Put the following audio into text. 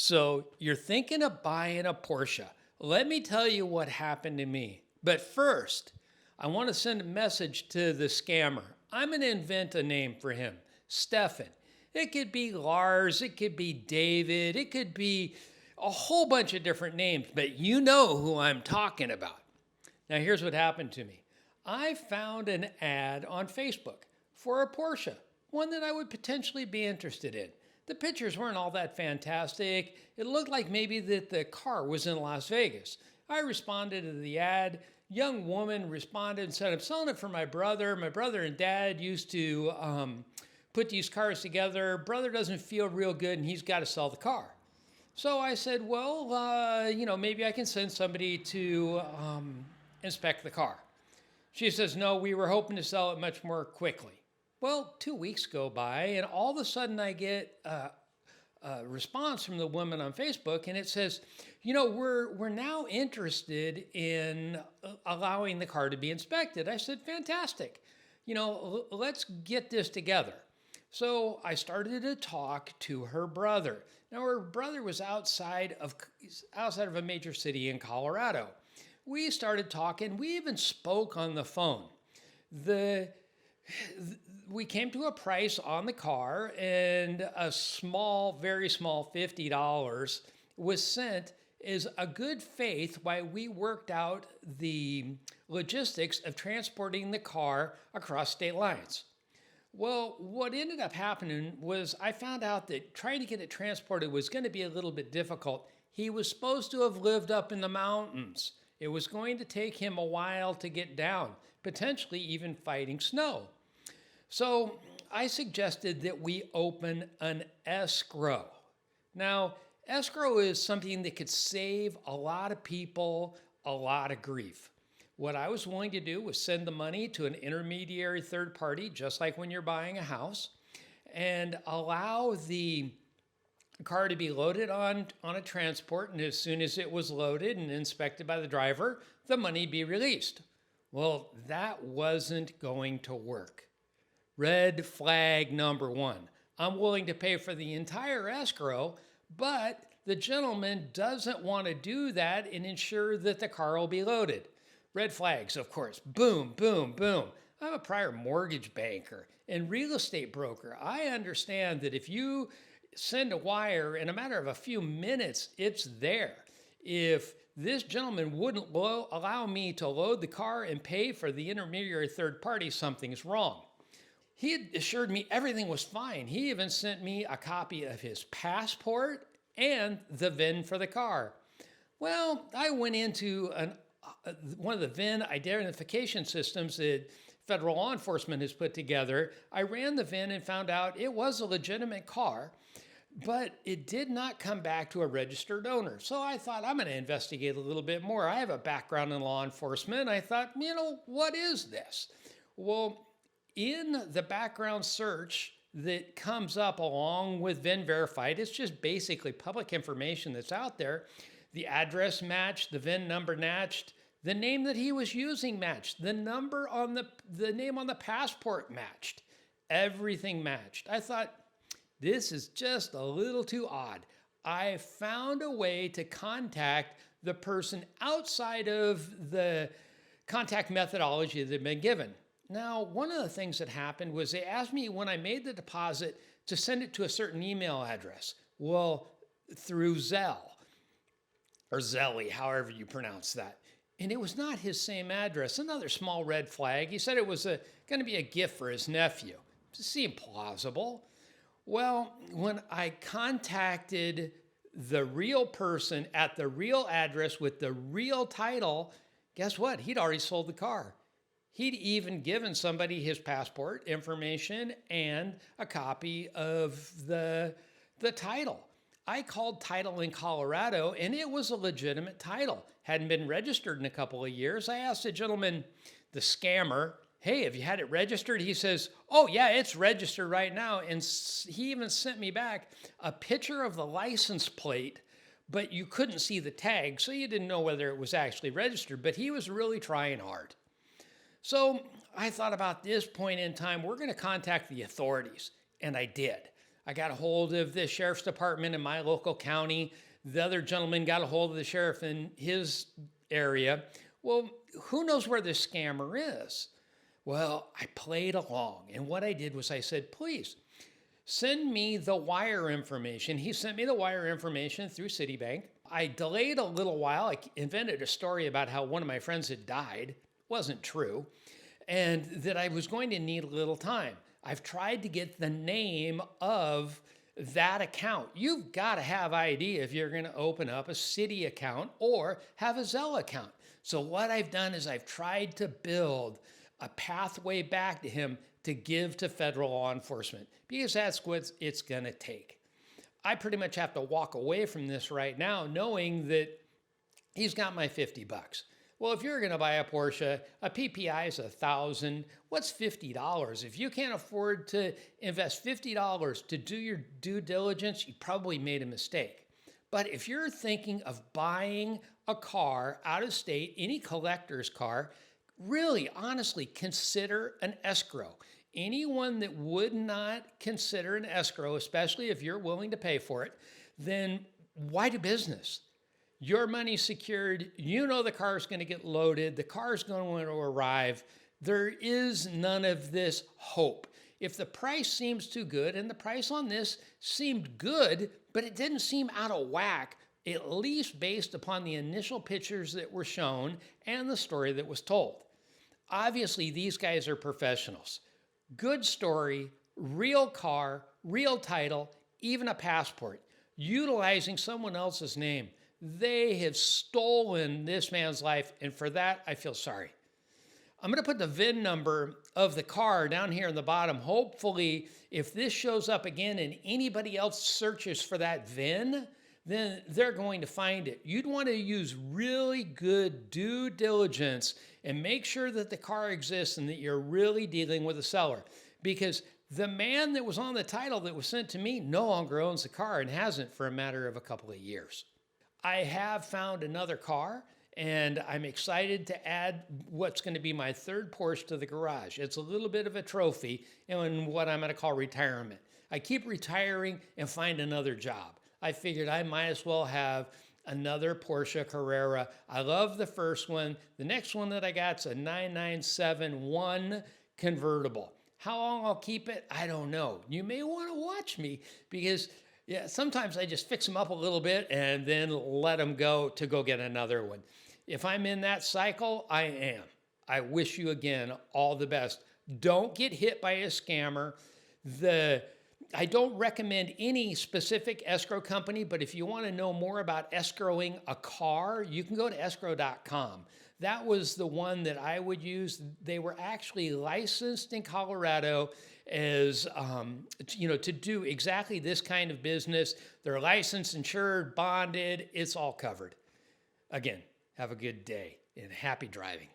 So you're thinking of buying a Porsche. Let me tell you what happened to me. But first, I want to send a message to the scammer. I'm going to invent a name for him, Stefan. It could be Lars, it could be David, it could be a whole bunch of different names, but you know who I'm talking about. Now, here's what happened to me. I found an ad on Facebook for a Porsche, one that I would potentially be interested in. The pictures weren't all that fantastic. It looked like maybe that the car was in Las Vegas. I responded to the ad. Young woman responded and said, I'm selling it for my brother. My brother and dad used to put these cars together. Brother doesn't feel real good and he's got to sell the car. So I said, well, maybe I can send somebody to inspect the car. She says, no, we were hoping to sell it much more quickly. Well, 2 weeks go by, and all of a sudden I get a response from the woman on Facebook, and it says, we're now interested in allowing the car to be inspected. I said, fantastic. Let's get this together. So I started to talk to her brother. Now, her brother was outside of a major city in Colorado. We started talking. We even spoke on the phone. We came to a price on the car, and a small, very small $50 was sent as a good faith while we worked out the logistics of transporting the car across state lines. Well, what ended up happening was I found out that trying to get it transported was going to be a little bit difficult. He was supposed to have lived up in the mountains. It was going to take him a while to get down, potentially even fighting snow. So I suggested that we open an escrow. Now, escrow is something that could save a lot of people a lot of grief. What I was willing to do was send the money to an intermediary third party, just like when you're buying a house, and allow the car to be loaded on a transport, and as soon as it was loaded and inspected by the driver, the money be released. Well, that wasn't going to work. Red flag number one. I'm willing to pay for the entire escrow, but the gentleman doesn't want to do that and ensure that the car will be loaded. Red flags, of course. Boom, boom, boom. I'm a prior mortgage banker and real estate broker. I understand that if you send a wire in a matter of a few minutes, it's there. If this gentleman wouldn't allow me to load the car and pay for the intermediary third party, something's wrong. He had assured me everything was fine. He even sent me a copy of his passport and the VIN for the car. Well, I went into one of the VIN identification systems that federal law enforcement has put together. I ran the VIN and found out it was a legitimate car, but it did not come back to a registered owner. So I thought, I'm going to investigate a little bit more. I have a background in law enforcement. I thought, what is this? Well, in the background search that comes up along with VIN verified, it's just basically public information that's out there. The address matched, the VIN number matched, the name that he was using matched, the number on the name on the passport matched, everything matched. I thought, this is just a little too odd. I found a way to contact the person outside of the contact methodology that had been given. Now, one of the things that happened was they asked me when I made the deposit to send it to a certain email address. Well, through Zelle or Zelly, however you pronounce that. And it was not his same address. Another small red flag. He said it was going to be a gift for his nephew. It seemed plausible. Well, when I contacted the real person at the real address with the real title, guess what? He'd already sold the car. He'd even given somebody his passport information and a copy of the title. I called title in Colorado, and it was a legitimate title. Hadn't been registered in a couple of years. I asked the gentleman, the scammer, hey, have you had it registered? He says, oh, yeah, it's registered right now. And he even sent me back a picture of the license plate, but you couldn't see the tag, so you didn't know whether it was actually registered. But he was really trying hard. So I thought about this point in time, we're going to contact the authorities. And I did. I got a hold of the sheriff's department in my local county. The other gentleman got a hold of the sheriff in his area. Well, who knows where this scammer is? Well, I played along. And what I did was I said, please send me the wire information. He sent me the wire information through Citibank. I delayed a little while. I invented a story about how one of my friends had died. Wasn't true. And that I was going to need a little time. I've tried to get the name of that account. You've got to have ID if you're going to open up a Citi account or have a Zelle account. So what I've done is I've tried to build a pathway back to him to give to federal law enforcement, because that's what it's going to take. I pretty much have to walk away from this right now knowing that he's got my $50. Well, if you're going to buy a Porsche, a PPI is $1,000. What's $50? If you can't afford to invest $50 to do your due diligence, you probably made a mistake. But if you're thinking of buying a car out of state, any collector's car, really, honestly, consider an escrow. Anyone that would not consider an escrow, especially if you're willing to pay for it, then why do business? Your money's secured. You know the car's going to get loaded. The car's going to arrive. There is none of this hope. If the price seems too good, and the price on this seemed good, but it didn't seem out of whack, at least based upon the initial pictures that were shown and the story that was told. Obviously, these guys are professionals. Good story, real car, real title, even a passport, utilizing someone else's name. They have stolen this man's life, and for that, I feel sorry. I'm going to put the VIN number of the car down here in the bottom. Hopefully, if this shows up again and anybody else searches for that VIN, then they're going to find it. You'd want to use really good due diligence and make sure that the car exists and that you're really dealing with a seller. Because the man that was on the title that was sent to me no longer owns the car and hasn't for a matter of a couple of years. I have found another car, and I'm excited to add what's going to be my third Porsche to the garage. It's a little bit of a trophy in what I'm going to call retirement. I keep retiring and find another job. I figured I might as well have another Porsche Carrera. I love the first one. The next one that I got's a 9971 convertible. How long I'll keep it, I don't know. You may want to watch me because sometimes I just fix them up a little bit and then let them go to go get another one. If I'm in that cycle, I am. I wish you again all the best. Don't get hit by a scammer. I don't recommend any specific escrow company, but if you want to know more about escrowing a car, you can go to escrow.com. That was the one that I would use. They were actually licensed in Colorado as, to do exactly this kind of business. They're licensed, insured, bonded. It's all covered. Again, have a good day and happy driving.